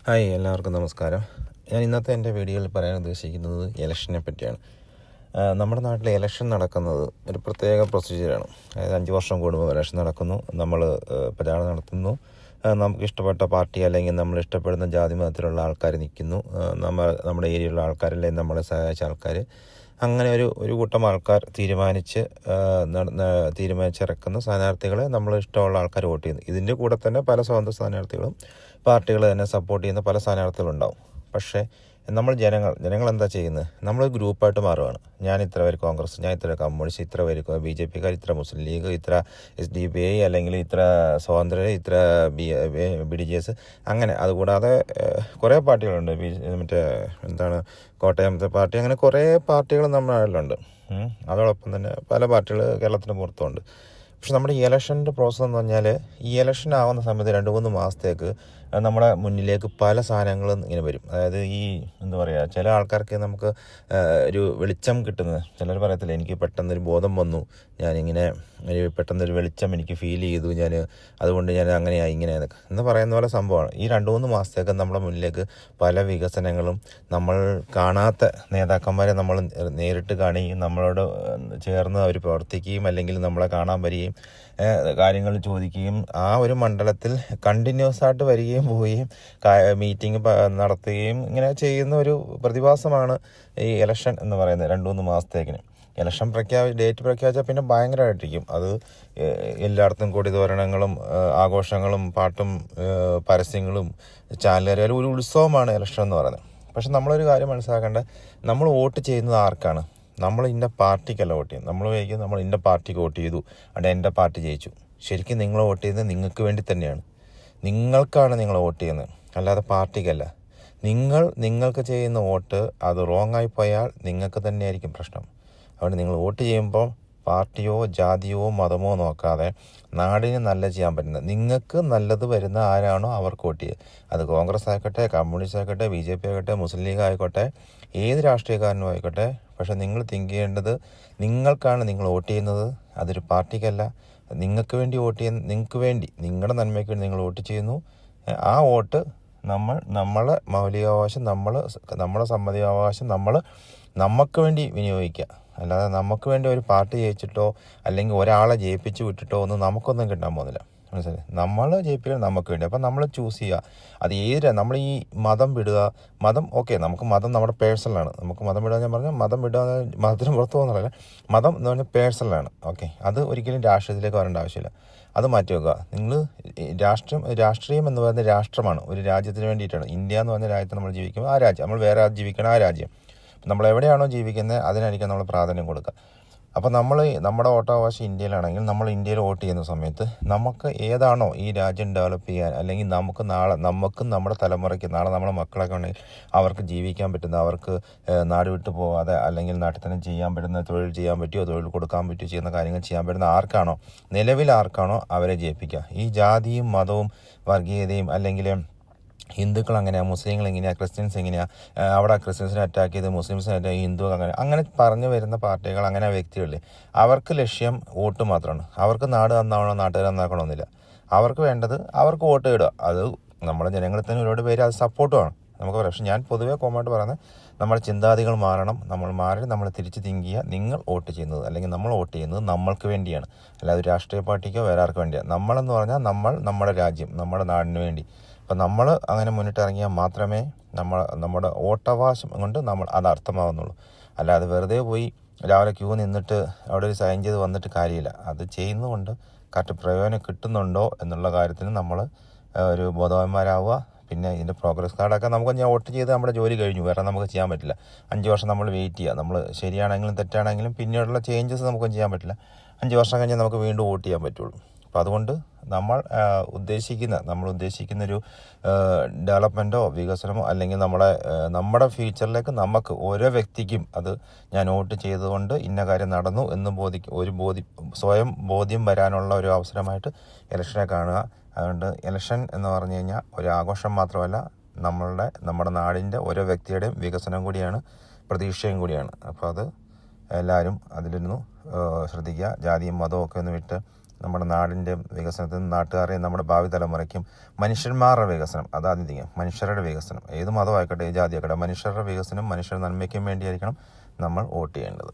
Hi, എല്ലാവർക്കും നമസ്കാരം. ഞാൻ ഇന്നത്തെ എൻ്റെ വീഡിയോയിൽ പറയാൻ ഉദ്ദേശിക്കുന്നത് ഇലക്ഷനെ പറ്റിയാണ്. നമ്മുടെ നാട്ടിൽ ഇലക്ഷൻ നടക്കുന്നത് ഒരു പ്രത്യേക പ്രൊസീജിയറാണ്. അതായത് 5 വർഷം കൂടുമ്പോൾ ഇലക്ഷൻ നടക്കുന്നു, നമ്മൾ പ്രചാരണം നടത്തുന്നു, നമുക്ക് ഇഷ്ടപ്പെട്ട പാർട്ടി അല്ലെങ്കിൽ നമ്മൾ ഇഷ്ടപ്പെടുന്ന ജാതി മതത്തിലുള്ള ആൾക്കാർ നിൽക്കുന്നു, നമ്മുടെ ഏരിയയിലുള്ള ആൾക്കാർ അല്ലെങ്കിൽ നമ്മളെ സഹായിച്ച ആൾക്കാർ, അങ്ങനെ ഒരു കൂട്ടം ആൾക്കാർ തീരുമാനിച്ചിറക്കുന്ന സ്ഥാനാർത്ഥികളെ നമ്മൾ ഇഷ്ടമുള്ള ആൾക്കാർ വോട്ട് ചെയ്യുന്നു. ഇതിൻ്റെ കൂടെ തന്നെ പല സ്വതന്ത്ര സ്ഥാനാർത്ഥികളും പാർട്ടികൾ തന്നെ സപ്പോർട്ട് ചെയ്യുന്ന പല സ്ഥാനാർത്ഥികളുണ്ടാവും. പക്ഷേ ജനങ്ങൾ എന്താ ചെയ്യുന്നത്? നമ്മൾ ഗ്രൂപ്പായിട്ട് മാറുകയാണ്. ഞാൻ ഇത്ര പേര് കോൺഗ്രസ്, ഞാൻ ഇത്ര കമ്മ്യൂണിസ്റ്റ്, ഇത്ര പേര് BJP, ഇത്ര മുസ്ലിം ലീഗ്, ഇത്ര SDPI, അല്ലെങ്കിൽ ഇത്ര സ്വാതന്ത്ര്യർ, ഇത്ര BDJS, അങ്ങനെ. അതുകൂടാതെ കുറേ പാർട്ടികളുണ്ട്. കോട്ടയത്തെ പാർട്ടി, അങ്ങനെ കുറേ പാർട്ടികൾ നമ്മുടെ നാട്ടിലുണ്ട്. അതോടൊപ്പം തന്നെ പല പാർട്ടികൾ കേരളത്തിന് പുറത്തുണ്ട്. പക്ഷെ നമ്മുടെ ഈ ഇലക്ഷൻ്റെ പ്രോസസ്സ് എന്ന് പറഞ്ഞാൽ, ഈ ഇലക്ഷൻ ആവുന്ന സമയത്ത് 2-3 മാസത്തേക്ക് നമ്മുടെ മുന്നിലേക്ക് പല സാധനങ്ങളും ഇങ്ങനെ വരും. അതായത് ചില ആൾക്കാർക്ക് നമുക്ക് ഒരു വെളിച്ചം കിട്ടുന്നത്, ചിലർ പറയത്തില്ല, എനിക്ക് പെട്ടെന്നൊരു ബോധം വന്നു, ഞാനിങ്ങനെ പെട്ടെന്നൊരു വെളിച്ചം എനിക്ക് ഫീൽ ചെയ്തു, അതുകൊണ്ട് ഞാൻ അങ്ങനെയായി ഇങ്ങനെയാന്നൊക്കെ എന്ന് പറയുന്ന പോലെ സംഭവമാണ്. ഈ 2-3 മാസത്തേക്ക് നമ്മുടെ മുന്നിലേക്ക് പല വികസനങ്ങളും, നമ്മൾ കാണാത്ത നേതാക്കന്മാരെ നമ്മൾ നേരിട്ട് കാണുകയും നമ്മളോട് ചേർന്ന് അവർ പ്രവർത്തിക്കുകയും അല്ലെങ്കിൽ നമ്മളെ കാണാൻ വരികയും കാര്യങ്ങൾ ചോദിക്കുകയും ആ ഒരു മണ്ഡലത്തിൽ കണ്ടിന്യൂസ് ആയിട്ട് വരികയും പോവുകയും മീറ്റിംഗ് നടത്തുകയും ഇങ്ങനെ ചെയ്യുന്ന ഒരു പ്രതിഭാസമാണ് ഈ ഇലക്ഷൻ എന്ന് പറയുന്നത്. 2-3 മാസത്തേക്കിന് ഇലക്ഷൻ ഡേറ്റ് പ്രഖ്യാപിച്ചാൽ പിന്നെ ഭയങ്കരമായിട്ടിരിക്കും. അത് എല്ലായിടത്തും കൊടിതോരണങ്ങളും ആഘോഷങ്ങളും പാട്ടും പരസ്യങ്ങളും ചാനലുകാരും ഒരു ഉത്സവമാണ് ഇലക്ഷൻ എന്ന് പറയുന്നത്. പക്ഷെ നമ്മളൊരു കാര്യം മനസ്സിലാക്കേണ്ടത്, നമ്മൾ വോട്ട് ചെയ്യുന്നത് ആർക്കാണ്? നമ്മൾ ഇന്ന പാർട്ടിക്കല്ല വോട്ട് ചെയ്യുന്നത്. നമ്മൾ വിചാരിക്കും നമ്മൾ ഇന്ന പാർട്ടിക്ക് വോട്ട് ചെയ്തു, അവിടെ എൻ്റെ പാർട്ടി ജയിച്ചു. ശരിക്കും നിങ്ങൾ വോട്ട് ചെയ്യുന്നത് നിങ്ങൾക്ക് വേണ്ടി തന്നെയാണ്. നിങ്ങൾക്കാണ് നിങ്ങൾ വോട്ട് ചെയ്യുന്നത്, അല്ലാതെ പാർട്ടിക്കല്ല. നിങ്ങൾക്ക് ചെയ്യുന്ന വോട്ട് അത് റോങ് ആയി പോയാൽ നിങ്ങൾക്ക് തന്നെയായിരിക്കും പ്രശ്നം. അതുകൊണ്ട് നിങ്ങൾ വോട്ട് ചെയ്യുമ്പോൾ പാർട്ടിയോ ജാതിയോ മതമോ നോക്കാതെ നാടിന് നല്ല ചെയ്യാൻ പറ്റുന്നത്, നിങ്ങൾക്ക് നല്ലത് വരുന്ന ആരാണോ അവർക്ക് വോട്ട് ചെയ്യുക. അത് കോൺഗ്രസ് ആയിക്കോട്ടെ, കമ്മ്യൂണിസ്റ്റ് ആയിക്കോട്ടെ, BJP ആയിക്കോട്ടെ, മുസ്ലിം ലീഗ് ആയിക്കോട്ടെ, ഏത് രാഷ്ട്രീയക്കാരനും ആയിക്കോട്ടെ. പക്ഷെ നിങ്ങൾ തിങ്ക് ചെയ്യേണ്ടത്, നിങ്ങൾക്കാണ് നിങ്ങൾ വോട്ട് ചെയ്യുന്നത്, അതൊരു പാർട്ടിക്കല്ല. നിങ്ങൾക്ക് വേണ്ടി വോട്ട് ചെയ്യുന്ന, നിങ്ങൾക്ക് വേണ്ടി, നിങ്ങളുടെ നന്മയ്ക്ക് വേണ്ടി നിങ്ങൾ വോട്ട് ചെയ്യുന്നു. ആ വോട്ട് നമ്മളെ മൗലികാവകാശം, നമ്മുടെ സമ്മതിയാവകാശം നമുക്ക് വേണ്ടി വിനിയോഗിക്കുക. അല്ലാതെ നമുക്ക് വേണ്ടി ഒരു പാർട്ടി ജയിച്ചിട്ടോ അല്ലെങ്കിൽ ഒരാളെ ജയിപ്പിച്ച് വിട്ടിട്ടോ നമുക്കൊന്നും കിട്ടാൻ പോകുന്നില്ല. മനസ്സിലായി? നമ്മൾ ജയിപ്പിക്കുക നമുക്ക് വേണ്ടി. അപ്പം നമ്മൾ ചൂസ് ചെയ്യുക. അത് നമ്മൾ ഈ മതം വിടുക, ഓക്കെ, നമുക്ക് മതം നമ്മുടെ പേഴ്സണലാണ്. നമുക്ക് മതം വിടുക, ഞാൻ പറഞ്ഞാൽ മതം വിടുക, മതത്തിന് പുറത്ത് പോകുന്നതല്ല. മതം എന്ന് പറഞ്ഞാൽ പേഴ്സണലാണ്. ഓക്കെ, അത് ഒരിക്കലും രാഷ്ട്രീയത്തിലേക്ക് വരേണ്ട ആവശ്യമില്ല. അത് മാറ്റി വെക്കുക. നിങ്ങൾ രാഷ്ട്രീയം എന്ന് പറയുന്നത് രാഷ്ട്രമാണ്, ഒരു രാജ്യത്തിന് വേണ്ടിയിട്ടാണ്. ഇന്ത്യ എന്ന് പറഞ്ഞ രാജ്യത്ത് നമ്മൾ ജീവിക്കുമ്പോൾ ആ രാജ്യം, നമ്മൾ വേറെ ജീവിക്കണം ആ രാജ്യം, നമ്മൾ എവിടെയാണോ ജീവിക്കുന്നത് അതിനായിരിക്കും നമ്മൾ പ്രാധാന്യം കൊടുക്കുക. അപ്പോൾ നമ്മുടെ വോട്ടവകാശം ഇന്ത്യയിലാണെങ്കിൽ നമ്മൾ ഇന്ത്യയിൽ വോട്ട് ചെയ്യുന്ന സമയത്ത് നമുക്ക് ഏതാണോ ഈ രാജ്യം ഡെവലപ്പ് ചെയ്യാൻ, അല്ലെങ്കിൽ നമുക്കും നമ്മുടെ തലമുറയ്ക്ക്, നാളെ നമ്മുടെ മക്കളൊക്കെ ഉണ്ടെങ്കിൽ അവർക്ക് ജീവിക്കാൻ പറ്റുന്ന, അവർക്ക് നാട് വിട്ടു പോകാതെ അല്ലെങ്കിൽ നാട്ടിൽ തന്നെ ചെയ്യാൻ പറ്റുന്ന, തൊഴിൽ ചെയ്യാൻ പറ്റുമോ, തൊഴിൽ കൊടുക്കാൻ പറ്റുമോ, ചെയ്യുന്ന കാര്യങ്ങൾ ചെയ്യാൻ പറ്റുന്ന നിലവിൽ ആർക്കാണോ അവരെ ജയിപ്പിക്കുക. ഈ ജാതിയും മതവും വർഗീയതയും, അല്ലെങ്കിൽ ഹിന്ദുക്കൾ എങ്ങനെയാണ്, മുസ്ലിങ്ങൾ എങ്ങനെയാണ്, ക്രിസ്ത്യൻസ് എങ്ങനെയാണ്, അവിടെ ക്രിസ്ത്യൻസിനെ അറ്റാക്ക് ചെയ്ത് മുസ്ലിംസിനെ അറ്റാക്ക് ചെയ്ത് ഹിന്ദു, അങ്ങനെ പറഞ്ഞു വരുന്ന പാർട്ടികൾ, അങ്ങനെ വ്യക്തികളില്ലേ, അവർക്ക് ലക്ഷ്യം വോട്ട് മാത്രമാണ്. അവർക്ക് നാട് നന്നാവണോ നാട്ടുകാർ നന്നാക്കണമെന്നില്ല. അവർക്ക് വേണ്ടത് അവർക്ക് വോട്ട് ഇടുക. അത് നമ്മുടെ ജനങ്ങളിൽ തന്നെ ഒരുപാട് പേര് അത് സപ്പോർട്ടുമാണ് നമുക്ക് പറയാം. പക്ഷെ ഞാൻ പൊതുവേ കോമൺട്ട് പറയുന്നത്, നമ്മുടെ ചിന്താഗതികൾ മാറണം. നമ്മൾ തിരിച്ച് തിങ്ക് ചെയ്യുക. നിങ്ങൾ വോട്ട് ചെയ്യുന്നത്, അല്ലെങ്കിൽ നമ്മൾ വോട്ട് ചെയ്യുന്നത് നമ്മൾക്ക് വേണ്ടിയാണ്, അല്ലാതെ രാഷ്ട്രീയ പാർട്ടിക്കോ വേറെ ആർക്ക് വേണ്ടിയാണ്. നമ്മളെന്ന് പറഞ്ഞാൽ നമ്മുടെ രാജ്യം, നമ്മുടെ നാടിന് വേണ്ടി. അപ്പം നമ്മൾ അങ്ങനെ മുന്നിട്ടിറങ്ങിയാൽ മാത്രമേ നമ്മുടെ വോട്ടവകാശം കൊണ്ട് അത് അർത്ഥമാകുന്നുള്ളൂ. അല്ലാതെ വെറുതെ പോയി രാവിലെ ക്യൂ നിന്നിട്ട് അവിടെ ഒരു സൈൻ ചെയ്ത് വന്നിട്ട് കാര്യമില്ല. അത് ചെയ്യുന്നതുകൊണ്ട് കറക്റ്റ് പ്രയോജനം കിട്ടുന്നുണ്ടോ എന്നുള്ള കാര്യത്തിന് നമ്മൾ ഒരു ബോധവാന്മാരാവുക. പിന്നെ ഇതിൻ്റെ പ്രോഗ്രസ് കാർഡൊക്കെ ഞാൻ വോട്ട് ചെയ്ത് നമ്മുടെ ജോലി കഴിഞ്ഞു, വേറെ നമുക്ക് ചെയ്യാൻ പറ്റില്ല. 5 വർഷം നമ്മൾ വെയിറ്റ് ചെയ്യുക. നമ്മൾ ശരിയാണെങ്കിലും തെറ്റാണെങ്കിലും പിന്നീടുള്ള ചേഞ്ചസ് നമുക്കൊന്നും ചെയ്യാൻ പറ്റില്ല. 5 വർഷം കഴിഞ്ഞാൽ നമുക്ക് വീണ്ടും വോട്ട് ചെയ്യാൻ പറ്റുള്ളൂ. അപ്പോൾ അതുകൊണ്ട് നമ്മൾ ഉദ്ദേശിക്കുന്നൊരു ഡെവലപ്മെൻറ്റോ വികസനമോ, അല്ലെങ്കിൽ നമ്മുടെ ഫ്യൂച്ചറിലേക്ക് നമുക്ക് ഓരോ വ്യക്തിക്കും അത് ഞാൻ വോട്ട് ചെയ്തുകൊണ്ട് ഇന്ന കാര്യം നടന്നു എന്ന് സ്വയം ബോധ്യം വരാനുള്ള ഒരു അവസരമായിട്ട് ഇലക്ഷനെ കാണുക. അതുകൊണ്ട് ഇലക്ഷൻ എന്ന് പറഞ്ഞു കഴിഞ്ഞാൽ ഒരു ആഘോഷം മാത്രമല്ല, നമ്മുടെ നാടിൻ്റെ ഓരോ വ്യക്തിയുടെയും വികസനം കൂടിയാണ്, പ്രതീക്ഷയും കൂടിയാണ്. അപ്പോൾ അത് എല്ലാവരും അതിലൊന്ന് ശ്രദ്ധിക്കുക. ജാതിയും മതവും ഒക്കെ ഒന്ന് വിട്ട് നമ്മുടെ നാടിൻ്റെ വികസനത്തിനും നാട്ടുകാരെയും നമ്മുടെ ഭാവി തലമുറയ്ക്കും മനുഷ്യന്മാരുടെ വികസനം, അതാദ്യം മനുഷ്യരുടെ വികസനം, ഏത് മതമായിക്കോട്ടെ ഏത് ജാതിയായിക്കോട്ടെ, മനുഷ്യരുടെ വികസനം മനുഷ്യരുടെ നന്മയ്ക്കും വേണ്ടിയായിരിക്കണം നമ്മൾ വോട്ട് ചെയ്യേണ്ടത്.